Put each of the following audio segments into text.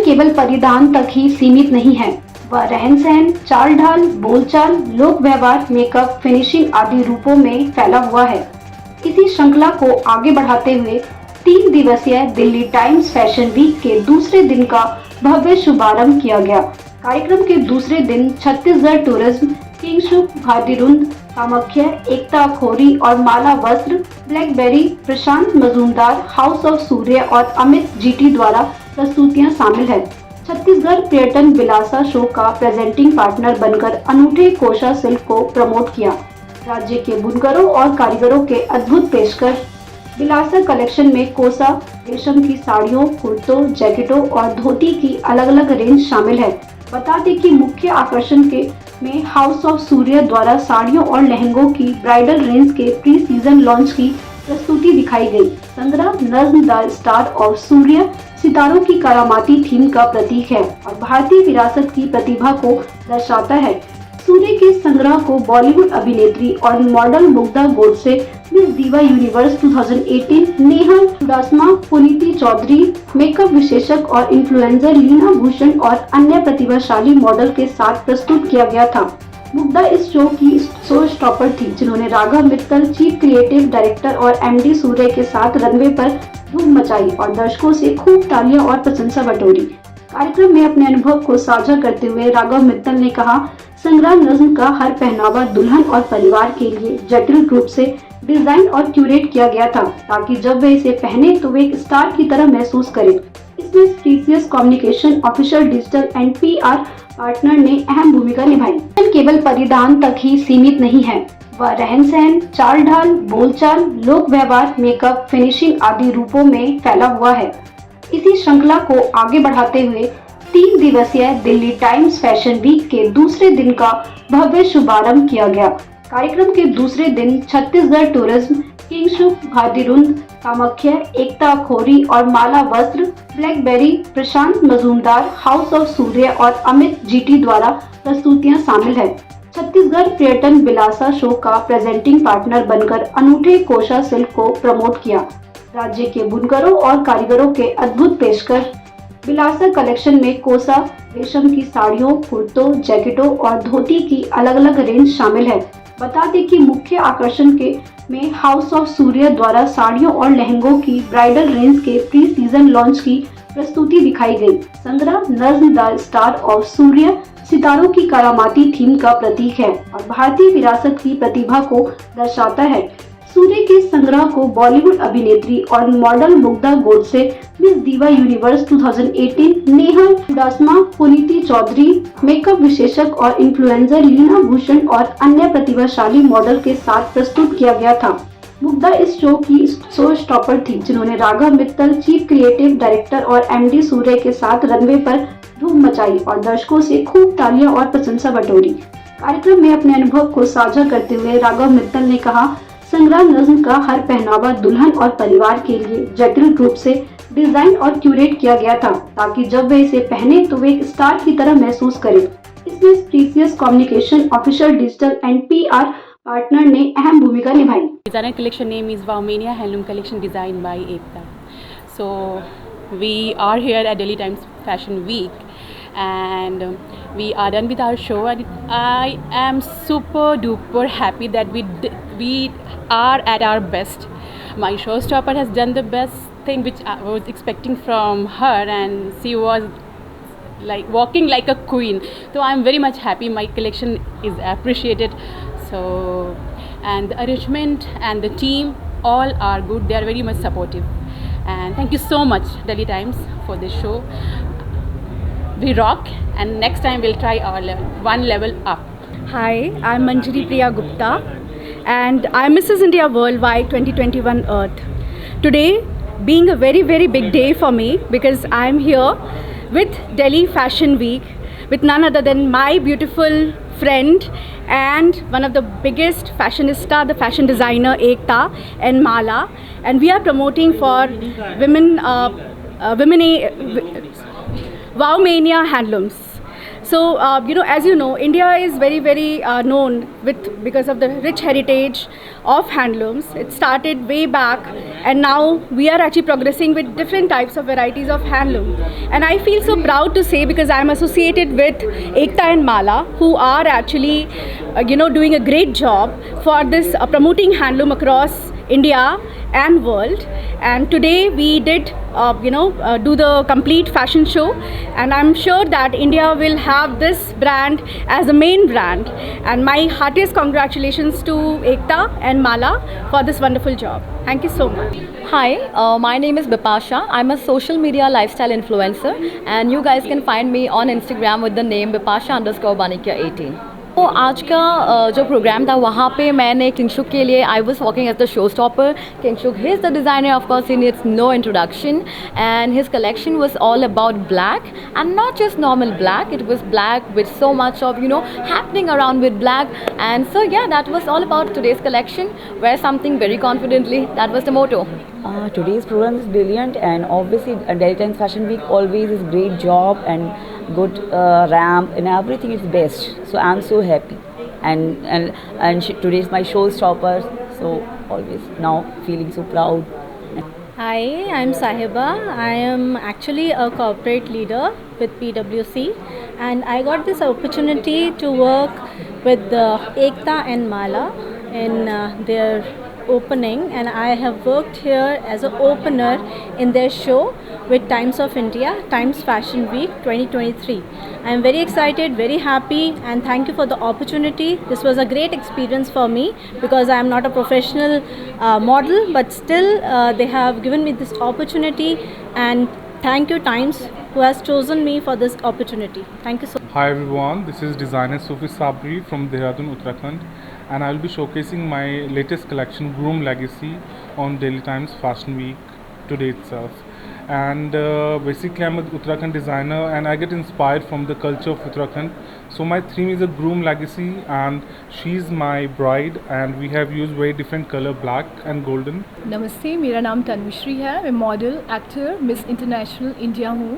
केवल परिधान तक ही सीमित नहीं है, वह रहन सहन, चाल ढाल, बोलचाल, लोक व्यवहार, मेकअप, फिनिशिंग आदि रूपों में फैला हुआ है। इसी श्रृंखला को आगे बढ़ाते हुए 3 दिवसीय दिल्ली टाइम्स फैशन वीक के दूसरे दिन का भव्य शुभारंभ किया गया। कार्यक्रम के दूसरे दिन छत्तीसगढ़ टूरिज्म, किंगशुक, भादीरुंद, कामाख्या, एकता खोरी और माला वस्त्र, Blackberry, Prashant Majumdar, House of Surya और अमित जीटी द्वारा प्रस्तुतियां शामिल है। छत्तीसगढ़ पर्यटन विलासा शो का प्रेजेंटिंग पार्टनर बनकर अनूठे कोशा सिल्क को प्रमोट किया। राज्य के बुनकरों और कारीगरों के अद्भुत पेशकश विलासा कलेक्शन में कोसा रेशम की साड़ियों, कुर्तों, जैकेटों और धोती की अलग अलग रेंज शामिल है। बता दें कि मुख्य आकर्षण के में हाउस ऑफ सूर्य द्वारा साड़ियों और लहंगों की ब्राइडल रेंज के प्री सीजन लॉन्च की प्रस्तुति दिखाई गई। संग्रह नज्म द स्टार ऑफ सूर्य सितारों की करामाती थीम का प्रतीक है और भारतीय विरासत की प्रतिभा को दर्शाता है। सूर्य के संग्रह को बॉलीवुड अभिनेत्री और मॉडल मुग्धा गोडसे, मिस दीवा यूनिवर्स 2018 नेहा चुडासमा, पुनीति चौधरी, मेकअप विशेषज्ञ और इन्फ्लुएंसर लीना भूषण और अन्य प्रतिभाशाली मॉडल के साथ प्रस्तुत किया गया था। मुग्धा इस शो की शो स्टॉपर थी, जिन्होंने Raghav Mittal, chief creative director और एमडी सूर्य के साथ रनवे पर धूम मचाई और दर्शकों से खूब तालियां और प्रशंसा बटोरी। कार्यक्रम में अपने अनुभव को साझा करते हुए राघव मित्तल ने कहा, संग्रह नज्म का हर पहनावा दुल्हन और परिवार के लिए जटिल रूप से डिजाइन और क्यूरेट किया गया था, ताकि जब वे इसे पहने तो वे एक स्टार की तरह महसूस करें। इसमें स्पीसियस communication, official digital and PR partner ने अहम भूमिका निभाई। केवल परिधान तक ही सीमित नहीं है, वह रहन सहन, चाल ढाल, बोलचाल, लोक व्यवहार, मेकअप, फिनिशिंग आदि रूपों में फैला हुआ है। इसी श्रृंखला को आगे बढ़ाते हुए 3 दिवसीय दिल्ली टाइम्स फैशन वीक के दूसरे दिन का भव्य शुभारंभ किया गया। कार्यक्रम के दूसरे दिन छत्तीसगढ़ टूरिज्म, किंगशुक, भादीरुंद, कामाख्या, एकता खोरी और माला वस्त्र, Blackberry, Prashant Majumdar, House of Surya और अमित जीटी द्वारा प्रस्तुतियां शामिल है। छत्तीसगढ़ पर्यटन विलासा शो का प्रेजेंटिंग पार्टनर बनकर अनूठे कोशा सिल्क को प्रमोट किया। राज्य के बुनकरों और कारीगरों के अद्भुत पेशकश विलासा कलेक्शन में कोसा रेशम की साड़ियों, कुर्तों, जैकेटों और धोती की अलग अलग रेंज शामिल है। बता दें कि मुख्य आकर्षण के में हाउस ऑफ सूर्य द्वारा साड़ियों और लहंगों की ब्राइडल रेंज के प्री सीजन लॉन्च की प्रस्तुति दिखाई गई। संग्रह नज्म द स्टार ऑफ सूर्य सितारों की करामाती थीम का प्रतीक है और भारतीय विरासत की प्रतिभा को दर्शाता है। सूर्य के संग्रह को बॉलीवुड अभिनेत्री और मॉडल मुग्धा गोडसे, मिस दीवा यूनिवर्स 2018 नेहा चुडासमा, पुनीति चौधरी, मेकअप विशेषज्ञ और इन्फ्लुएंसर लीना भूषण और अन्य प्रतिभाशाली मॉडल के साथ प्रस्तुत किया गया था। मुग्धा इस शो की शो स्टॉपर थी, जिन्होंने Raghav Mittal, chief creative director और एमडी सूर्य के साथ रनवे पर धूम मचाई और दर्शकों से खूब तालियां और प्रशंसा बटोरी। कार्यक्रम में अपने अनुभव को साझा करते हुए राघव मित्तल ने कहा, संग्रह नज्म का हर पहनावा दुल्हन और परिवार के लिए जटिल रूप से डिजाइन और क्यूरेट किया गया था, ताकि जब वे इसे पहने तो वे एक स्टार की तरह महसूस करें। इसमें स्पीसियस communication, official digital and PR partner ने अहम भूमिका निभाई। Designer collection name is Wowmania Handloom Collection designed by Ekta. So we are here at Delhi Times Fashion Week and we are done with our show and I am super duper happy that we are at our best. My showstopper has done the best thing which I was expecting from her and she was like walking like a queen. So I'm very much happy my collection is appreciated. So and the arrangement and the team all are good. They are very much supportive and thank you so much Delhi Times for this show. We rock and next time we'll try our one level up. Hi, I'm Manjari Priya Gupta and I'm Mrs. India Worldwide 2021 Earth. Today being a very big day for me because I'm here with Delhi Fashion Week with none other than my beautiful friend and one of the biggest fashionista, the fashion designer Ekta and Mala, and we are promoting for Wowmania Handlooms. So, as you know, India is very, very known because of the rich heritage of handlooms. It started way back, and now we are actually progressing with different types of varieties of handloom. And I feel so proud to say, because I am associated with Ekta and Mala, who are actually, doing a great job for this promoting handloom across India and world. And today we did do the complete fashion show, and I'm sure that India will have this brand as the main brand. And my heartiest congratulations to Ekta and Mala for this wonderful job. Thank you so much. Hi, my name is Bipasha. I'm a social media lifestyle influencer, and you guys can find me on Instagram with the name Bipasha_Banikya18. तो आज का जो programme था वहाँ पे मैंने किंगशुक के लिए I was walking as the show stopper. Kingshuk he is the designer, of course he needs no introduction, and his collection was all about black, and not just normal black, it was black with so much of happening around with black. And so yeah, that was all about today's collection. Wear something very confidently, that was the motto. Today's program is brilliant, and obviously Delhi Times Fashion Week always is great job and good ramp and everything is best. So I'm so happy, and today is my showstopper. So always now feeling so proud. Hi, I'm Sahiba. I am actually a corporate leader with PwC, and I got this opportunity to work with Ekta and Mala in their opening, and I have worked here as an opener in their show with Times of India, Times Fashion Week 2023. I am very excited, very happy, and thank you for the opportunity. This was a great experience for me because I am not a professional model, but still they have given me this opportunity, and thank you Times who has chosen me for this opportunity. Thank you so much. Hi everyone, this is designer Sufi Sabri from Dehradun, Uttarakhand, and I will be showcasing my latest collection, Groom Legacy, on Delhi Times Fashion Week today itself. And basically I'm an Uttarakhand designer, and I get inspired from the culture of Uttarakhand. So my theme is a Groom Legacy, and she's my bride, and we have used very different color, black and golden. नमस्ते, मेरा नाम तनुश्री है. मैं model, actor, miss international India हूँ,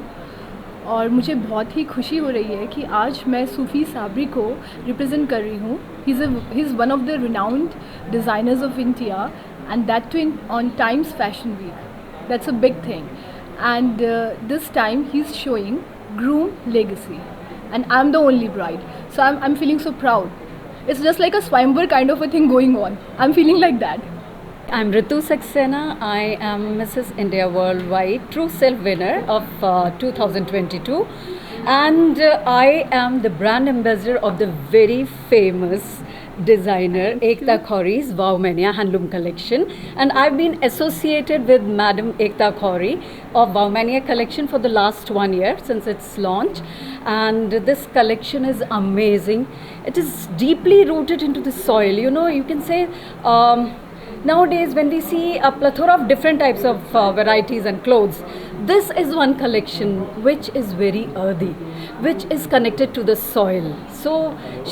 और मुझे बहुत ही खुशी हो रही है कि आज मैं सूफी साबरी को रिप्रेजेंट कर रही हूँ. He is one of the renowned designers of India, and that too on Times fashion Week. That's a big thing, and this time he is showing groom legacy, and I'm the only bride, so I'm feeling so proud. It's just like a Swayamvar kind of a thing going on. I'm feeling like that. I'm Ritu Saxena. I am Mrs. India Worldwide True Self winner of 2022, and I am the brand ambassador of the very famous designer Ekta Khoury's Wowmania handloom collection, and I've been associated with Madam Ekta Khoury of Wowmania collection for the last 1 year since its launch. And this collection is amazing. It is deeply rooted into the soil. You can say nowadays when we see a plethora of different types of varieties and clothes, this is one collection which is very earthy, which is connected to the soil. So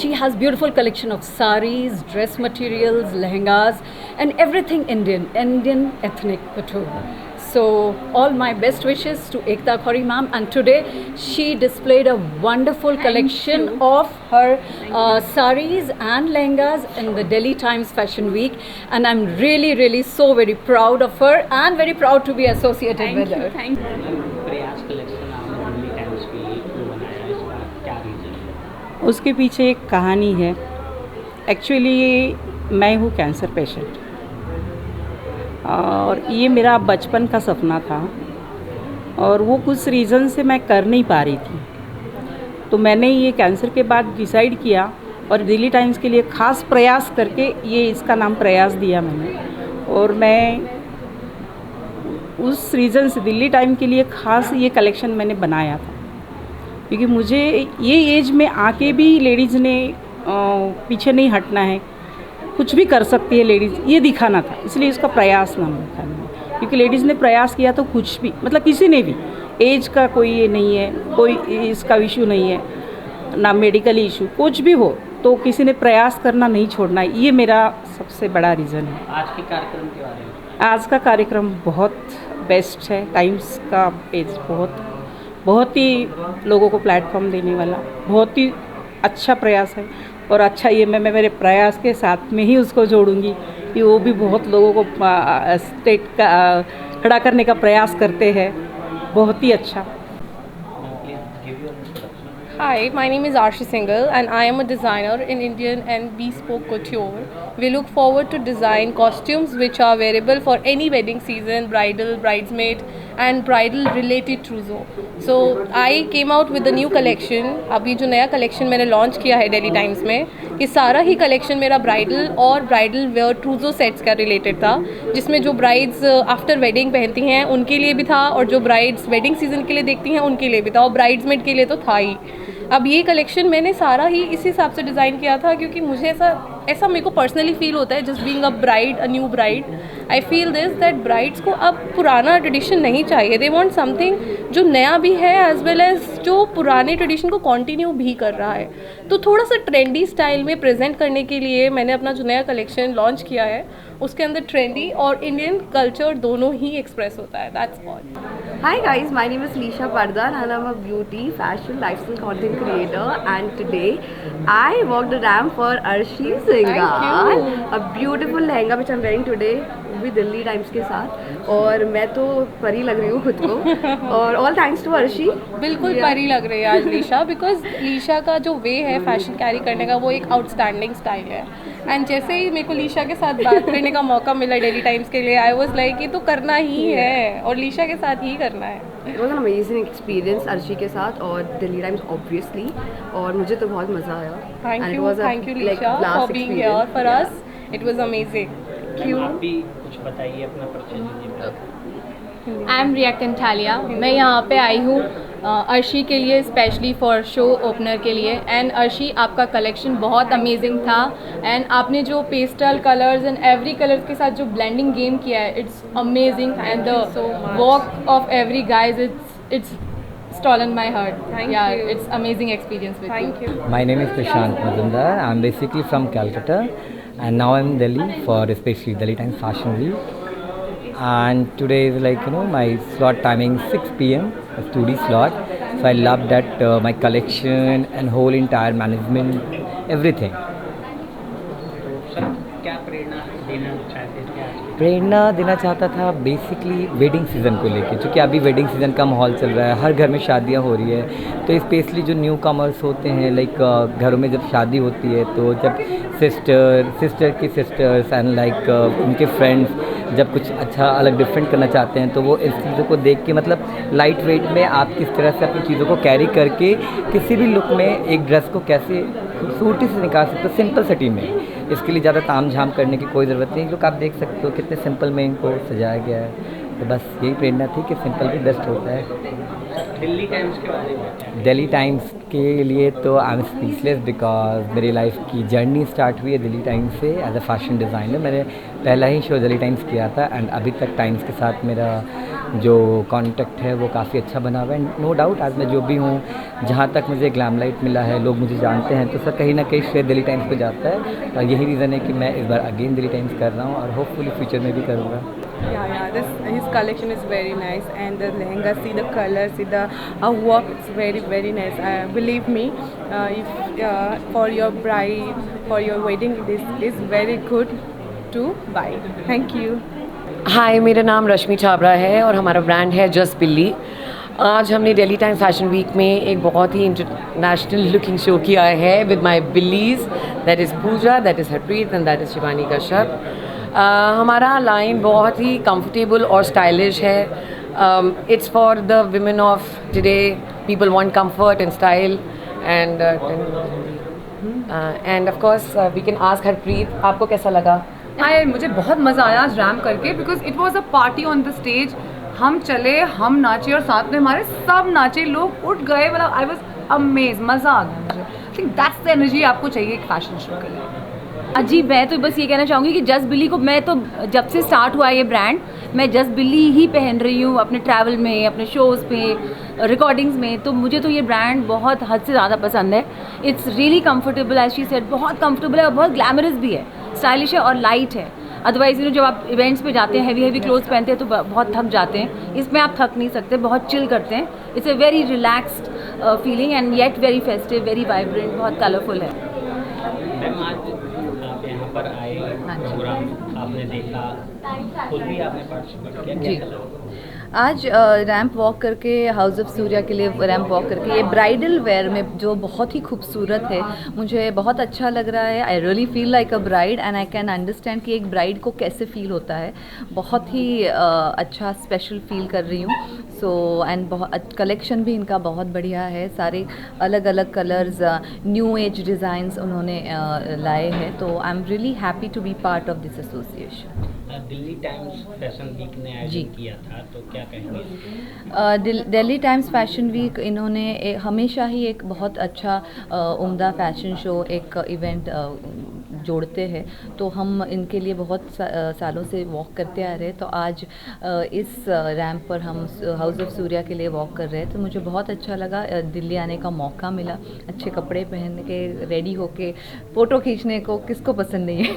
she has beautiful collection of saris, dress materials, lehengas, and everything Indian ethnic couture. So all my best wishes to Ekta Khoury ma'am, and today she displayed a wonderful collection of her saris and lehengas in the Delhi Times Fashion Week, and I'm really so very proud of her and very proud to be associated with her. प्रयास collection आपने Delhi times के लिए क्यों बनाया है, इसका क्या reason है? उसके पीछे एक कहानी है. एक्चुअली मैं हूँ कैंसर पेशेंट, और ये मेरा बचपन का सपना था, और वो कुछ रीज़न से मैं कर नहीं पा रही थी. तो मैंने ये कैंसर के बाद डिसाइड किया, और दिल्ली टाइम्स के लिए ख़ास प्रयास करके ये इसका नाम प्रयास दिया मैंने. और मैं उस रीज़न से दिल्ली टाइम के लिए ख़ास ये कलेक्शन मैंने बनाया था, क्योंकि मुझे ये एज में आके भी लेडीज़ ने पीछे नहीं हटना है, कुछ भी कर सकती है लेडीज़, ये दिखाना था. इसलिए इसका प्रयास नाम रखा मैंने, क्योंकि लेडीज़ ने प्रयास किया तो कुछ भी, मतलब किसी ने भी, एज का कोई ये नहीं है, कोई इसका इशू नहीं है, ना मेडिकल इशू, कुछ भी हो तो किसी ने प्रयास करना नहीं छोड़ना है. ये मेरा सबसे बड़ा रीज़न है. आज के कार्यक्रम के बारे में? आज का कार्यक्रम बहुत बेस्ट है. टाइम्स का पेज बहुत बहुत ही लोगों को प्लेटफॉर्म देने वाला बहुत ही अच्छा प्रयास है। और अच्छा ये मैं मेरे प्रयास के साथ में ही उसको जोड़ूंगी कि वो भी बहुत लोगों को स्टेट का खड़ा करने का प्रयास करते हैं। बहुत ही अच्छा। Hi, my name is Arshi Singhal and I am a designer in Indian and bespoke couture. We look forward to design costumes which are wearable for any wedding season, bridal, bridesmaid and bridal related trousseau. So I came out with a new collection. अभी जो नया collection मैंने launch किया है daily times में, ये सारा ही collection मेरा bridal और bridal wear trousseau sets का related था, जिसमें जो brides after wedding पहनती हैं उनके लिए भी था और जो brides wedding season के लिए देखती हैं उनके लिए भी था और bridesmaid के लिए तो था ही। अब ये कलेक्शन मैंने सारा ही इस हिसाब से डिज़ाइन किया था क्योंकि मुझे ऐसा मेरे को पर्सनली फील होता है just being a bride, a new bride, I feel this that brides को अब पुराना ट्रेडिशन नहीं चाहिए। दे वांट समथिंग जो नया भी है एज वेल एज जो पुराने ट्रेडिशन को कंटिन्यू भी कर रहा है। तो थोड़ा सा ट्रेंडी स्टाइल में प्रेजेंट करने के लिए मैंने अपना जो नया कलेक्शन लॉन्च किया है उसके अंदर ट्रेंडी और इंडियन कल्चर दोनों ही एक्सप्रेस होता है। That's all. Hi guys, my name is Lisha Pardhan and I'm a beauty, fashion, lifestyle content creator and today I walked the ramp for Arshi Singhal, a beautiful lehenga which I'm wearing today भी Delhi times के साथ और मैं तो परी लग रही हूँ खुद को और ऑल थैंक्स टू अर्शी। बिल्कुल परी लग रही है आज लीशा, बिकॉज लीशा का जो वे है फैशन कैरी करने का वो एक आउटस्टैंडिंग स्टाइल है। एंड जैसे ही मेरे को लीशा के साथ बात करने का मौका मिला डेली टाइम्स के लिए, आई वाज लाइक ये तो करना ही है और लीशा के साथ ही करना है। It was an amazing experience Arshi के साथ और दिल्ली टाइम्स ऑब्वियसली, और मुझे तो बहुत मज़ा आया। Thank you Lisha for being here for us, it was amazing. आप भी कुछ बताइए अपना परिचय। आई एम रिया कंठालिया, मैं यहाँ पे आई हूँ अर्शी के लिए, स्पेशली फॉर शो ओपनर के लिए। एंड अर्शी आपका कलेक्शन बहुत अमेजिंग था एंड आपने जो pastel colours and every colours के साथ जो ब्लेंडिंग गेम किया है it's amazing and the walk of every guys it's stolen my heart. Yeah, it's amazing experience with you. Thank you. My name is Prashant Mazumdar. I'm basically from Calcutta and now I'm in Delhi for especially Delhi Times Fashion Week. And today is like, my slot timing 6 p.m. a 2D slot. So I love that my collection and whole entire management, everything. क्या प्रेरणा देना चाहता था basically wedding season को लेके, क्योंकि अभी wedding season का माहौल चल रहा है, हर घर में शादियां हो रही है। तो स्पेशली जो न्यू कमर्स होते हैं लाइक घरों में जब शादी होती है तो जब सिस्टर की सिस्टर्स एंड लाइक उनके फ्रेंड्स जब कुछ अच्छा अलग डिफरेंट करना चाहते हैं तो वो इस चीज़ों को देख के मतलब लाइट वेट में आप किस तरह से अपनी चीज़ों को कैरी करके किसी भी लुक में एक ड्रेस को कैसे खूबसूरती से निकाल सकते हो सिंपल सिटी में। इसके लिए ज़्यादा ताम झाम करने की कोई ज़रूरत नहीं, क्योंकि आप देख सकते हो कितने सिंपल में इनको सजाया गया है। तो बस यही प्रेरणा थी कि सिंपल भी बेस्ट होता है। दिल्ली टाइम्स के बारे में दिल्ली टाइम्स के लिए तो आई एम स्पीचलेस बिकॉज मेरी लाइफ की जर्नी स्टार्ट हुई है दिल्ली टाइम्स से एज अ फैशन डिज़ाइनर। मैंने पहला ही शो दिल्ली टाइम्स किया था एंड अभी तक टाइम्स के साथ मेरा जो कॉन्टेक्ट है वो काफ़ी अच्छा बना हुआ है। नो डाउट आज मैं जो भी हूँ, जहाँ तक मुझे ग्लैमलाइट मिला है, लोग मुझे जानते हैं, तो सर कहीं ना कहीं श्रेय दिल्ली टाइम्स को जाता है। और यही रीज़न है कि मैं इस बार अगेन दिल्ली टाइम्स कर रहा हूँ और होपफुली फ्यूचर में भी करूँगा। His collection is very nice and the lehenga, see the color, see the work, it's very nice. Believe me, if for your bride, for your wedding, this is very good to buy. Thank you. हाय, मेरा नाम रश्मि छाबड़ा है और हमारा brand है just बिल्ली। आज हमने Delhi Times fashion week में एक बहुत ही इंटरनेशनल लुकिंग शो किया है विद माय बिल्लीज, that is Pooja, that is Harpreet and that is Shivani Kashyap. हमारा लाइन बहुत ही कंफर्टेबल और स्टाइलिश है। It's for the women of today, people want comfort and style and of course we can ask Harpreet, आपको कैसा लगा? हाय, मुझे बहुत मज़ा आया आज रैम्प करके because it was a party on the stage. हम चले, हम नाचे और साथ में हमारे सब नाचे, लोग उठ गए, मतलब आई वॉज अमेज, मज़ा आ गया। आई थिंक दैट्स द एनर्जी आपको चाहिए एक फैशन शो के लिए। जी, मैं तो बस ये कहना चाहूँगी कि जस्ट बिल्ली को मैं तो जब से स्टार्ट हुआ ये ब्रांड, मैं जस्ट बिल्ली ही पहन रही हूँ अपने ट्रैवल में, अपने शोज़ पे, रिकॉर्डिंग्स में। तो मुझे तो ये ब्रांड बहुत हद से ज़्यादा पसंद है। It's really comfortable, as she said, बहुत कंफर्टेबल है और बहुत ग्लैमरस भी है, स्टाइलिश है और लाइट है। अदरवाइज जब आप इवेंट्स पे जाते हैं हैवी क्लोथ्स पहनते हैं तो बहुत थक जाते हैं, इसमें आप थक नहीं सकते, बहुत चिल करते हैं। It's a very relaxed feeling and yet very festive, very vibrant, बहुत कलरफुल है। मैम आज आप यहाँ पर आए, प्रोग्राम आपने देखा, खुद भी आपने पार्टिसिपेट किया, कैसा लगा? आज रैंप वॉक करके, हाउस ऑफ सूर्या के लिए रैंप वॉक करके, ये ब्राइडल वेयर में जो बहुत ही खूबसूरत है, मुझे बहुत अच्छा लग रहा है। I really feel like a bride and I can understand कि एक ब्राइड को कैसे फील होता है। बहुत ही अच्छा स्पेशल फील कर रही हूँ। सो एंड बहुत कलेक्शन भी इनका बहुत बढ़िया है, सारे अलग अलग कलर्स, न्यू एज डिज़ाइंस उन्होंने लाए हैं। तो I am really happy to be part of this association. Delhi Times fashion Week ने आयोजन किया था, तो क्या कहेंगे? दिल्ली टाइम्स फैशन वीक इन्होंने हमेशा ही एक बहुत अच्छा उम्दा फैशन शो, एक इवेंट जोड़ते हैं। तो हम इनके लिए बहुत सालों से वॉक करते आ रहे हैं। तो आज इस रैंप पर हम हाउस ऑफ सूर्या के लिए वॉक कर रहे हैं। तो मुझे बहुत अच्छा लगा, दिल्ली आने का मौका मिला, अच्छे कपड़े पहन के रेडी होके फ़ोटो खींचने को किसको पसंद नहीं है।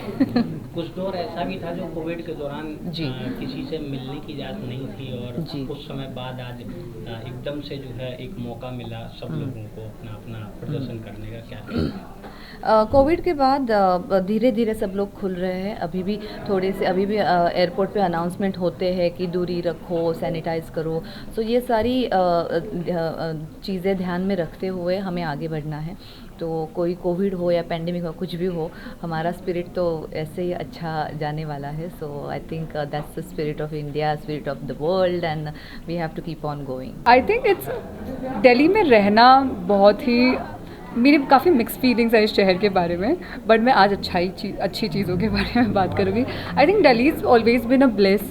कुछ दौर ऐसा भी था जो कोविड के दौरान किसी से मिलने की इजाज़त नहीं थी, और कुछ समय बाद आज एकदम से जो है एक मौका मिला सब लोगों को अपना अपना प्रदर्शन करने का। क्या कोविड के बाद धीरे धीरे सब लोग खुल रहे हैं। अभी भी एयरपोर्ट पे अनाउंसमेंट होते हैं कि दूरी रखो, सैनिटाइज करो। सो ये सारी चीज़ें ध्यान में रखते हुए हमें आगे बढ़ना है। तो कोई कोविड हो या पेंडेमिक हो, कुछ भी हो, हमारा स्पिरिट तो ऐसे ही अच्छा जाने वाला है। So I think that's the spirit of India, spirit of the world, and we have to keep on going. I think it's Delhi में रहना बहुत ही, मेरे काफ़ी मिक्स फीलिंग्स है इस शहर के बारे में, बट मैं आज अच्छी चीज़ों के बारे में बात करूँगी। I think Delhi is always been a bless.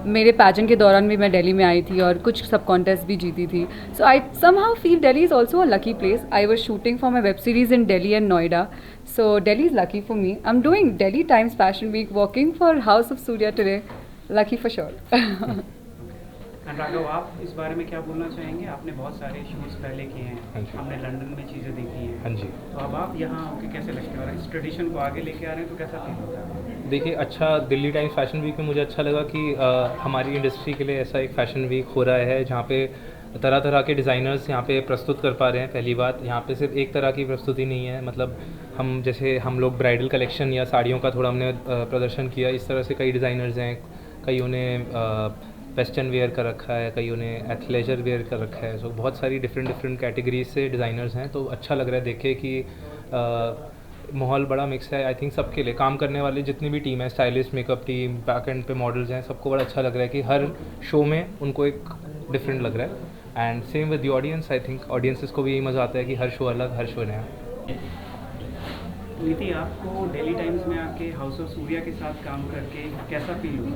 मेरे पैजेंट के दौरान भी मैं दिल्ली में आई थी और कुछ सब कॉन्टेस्ट भी जीती थी। So I somehow feel Delhi is also a lucky place. I was shooting for my web series in Delhi and Noida, so Delhi is lucky for me. I am doing Delhi Times fashion week, walking for House of Surya today, lucky for sure. Raghav, आप इस बारे में क्या बोलना चाहेंगे? आपने बहुत सारे शोज पहले किए हैं, हमने लंदन में चीज़ें देखी हैं। हाँ जी। तो अब आप यहाँ आके कैसे लगते हैं और इस ट्रेडिशन को आगे लेके आ रहे हैं, तो कैसा फील होता है? देखिए, अच्छा, दिल्ली टाइम्स फैशन वीक में मुझे अच्छा लगा कि हमारी इंडस्ट्री के लिए ऐसा एक फ़ैशन वीक हो रहा है जहाँ पे तरह तरह के डिज़ाइनर्स यहाँ पे प्रस्तुत कर पा रहे हैं। पहली बात, यहाँ पे सिर्फ एक तरह की प्रस्तुति नहीं है, मतलब हम लोग ब्राइडल कलेक्शन या साड़ियों का थोड़ा हमने प्रदर्शन किया। इस तरह से कई डिज़ाइनर्स हैं, कईयों ने वेस्टर्न वेयर कर रखा है, कईयों ने एथलेजर वेयर कर रखा है। सो बहुत सारी डिफरेंट कैटेगरीज से डिज़ाइनर्स हैं। तो अच्छा लग रहा है देखे कि माहौल बड़ा मिक्स है। आई थिंक सबके लिए काम करने वाले जितनी भी टीम है, stylist, makeup team, back and पे मॉडल्स हैं, सबको बड़ा अच्छा लग रहा है कि हर शो में उनको एक डिफरेंट लग रहा है। And same with the audience, I think audiences को भी यही मज़ा आता है कि हर शो अलग, हर शो नया। नीति, आपको दिल्ली टाइम्स में आके हाउस ऑफ सूर्या के साथ काम करके कैसा फील हुआ?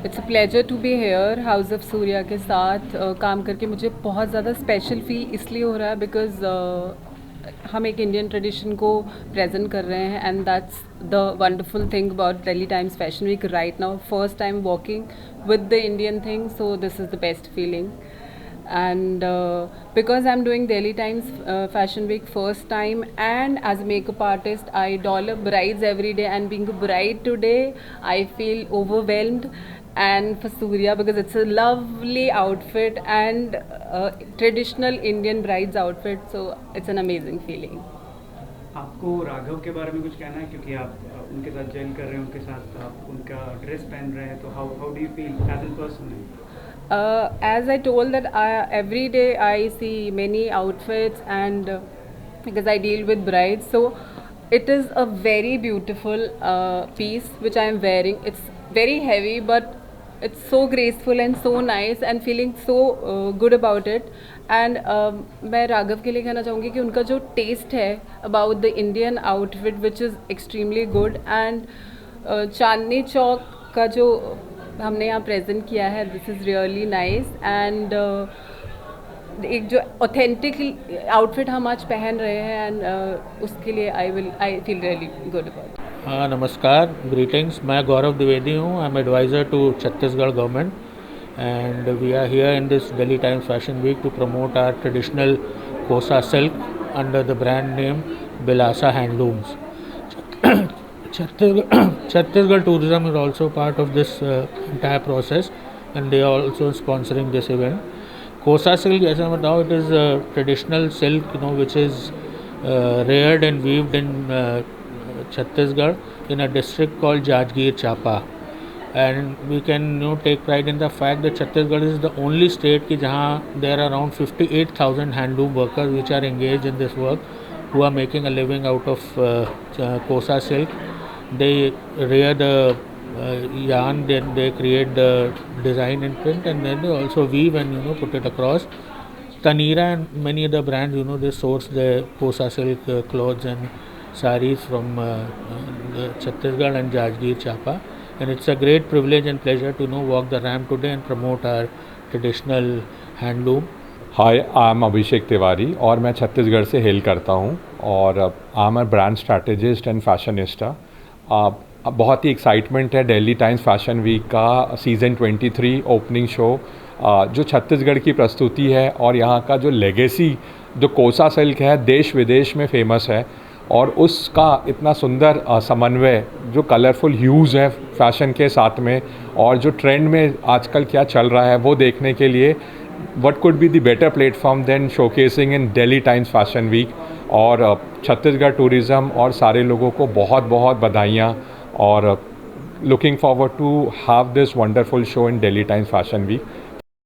It's a pleasure to be here. House of Surya के साथ काम करके मुझे बहुत ज़्यादा स्पेशल फील इसलिए हो रहा है बिकॉज़ हम एक इंडियन ट्रेडिशन को प्रेजेंट कर रहे हैं, and that's the wonderful thing about Delhi Times fashion Week right now. First time walking with the Indian thing, so this is the best feeling. And because I'm doing Delhi Times Fashion Week first time, and as a makeup artist I doll up brides every day, and being a bride today I feel overwhelmed. And for Surya, because it's a lovely outfit and traditional Indian bride's outfit, so it's an amazing feeling. आपको राघव के बारे में कुछ कहना है, क्योंकि आप उनके साथ जॉइन कर रहे हैं, उनके साथ आप उनका ड्रेस पहन रहे हैं, तो how do you feel as an person? As I told that every day I see many outfits, and because I deal with brides, so it is a very beautiful piece which I am wearing. It's very heavy, but it's so graceful and so nice, and feeling so good about it. And मैं राघव के लिए कहना चाहूँगी कि उनका जो test है about the Indian outfit, which is extremely good, and Chandni Chowk का जो हमने यहाँ प्रेजेंट किया है, this is really nice. And एक जो ऑथेंटिक आउटफिट हम आज पहन रहे हैं, एंड उसके लिए I feel really good about. हाँ, नमस्कार, ग्रीटिंग्स. मैं गौरव द्विवेदी हूँ. I am advisor to Chhattisgarh government, and we are here in this Delhi Times fashion week to promote our traditional kosa silk under the brand name Bilasa handlooms. Chhattisgarh Tourism is also part of this entire process, and they are also sponsoring this event. Kosa silk, as I बताऊँ, it is a traditional silk, which is reared and weaved in Chhattisgarh in a district called Jajgir Chapa. And we can take pride in the fact that Chhattisgarh is the only state ki jahan there are around 58,000 handloom workers which are engaged in this work, who are making a living out of Kosa silk. They rear the yarn, then they create the design and print, and then they also weave and put it across. Taneera and many other brands, they source the Kosa silk clothes and saris from Chhattisgarh and Jajgir Chapa. And it's a great privilege and pleasure to walk the ramp today and promote our traditional handloom. Hi, I am Abhishek Tiwari और मैं छत्तीसगढ़ से hail करता हूँ और I am a brand strategist and fashionista. बहुत ही excitement है Delhi Times fashion week का सीज़न 23 ओपनिंग शो, जो छत्तीसगढ़ की प्रस्तुति है और यहाँ का जो लेगेसी जो कोसा सिल्क है देश विदेश में फेमस है, और उसका इतना सुंदर समन्वय, जो कलरफुल ह्यूज़ है फैशन के साथ में, और जो ट्रेंड में आजकल क्या चल रहा है वो देखने के लिए what could be the better platform than showcasing in Delhi Times Fashion Week। और छत्तीसगढ़ टूरिज़म और सारे लोगों को बहुत बहुत बधाइयाँ, और looking forward to have this wonderful show in Delhi Times Fashion Week।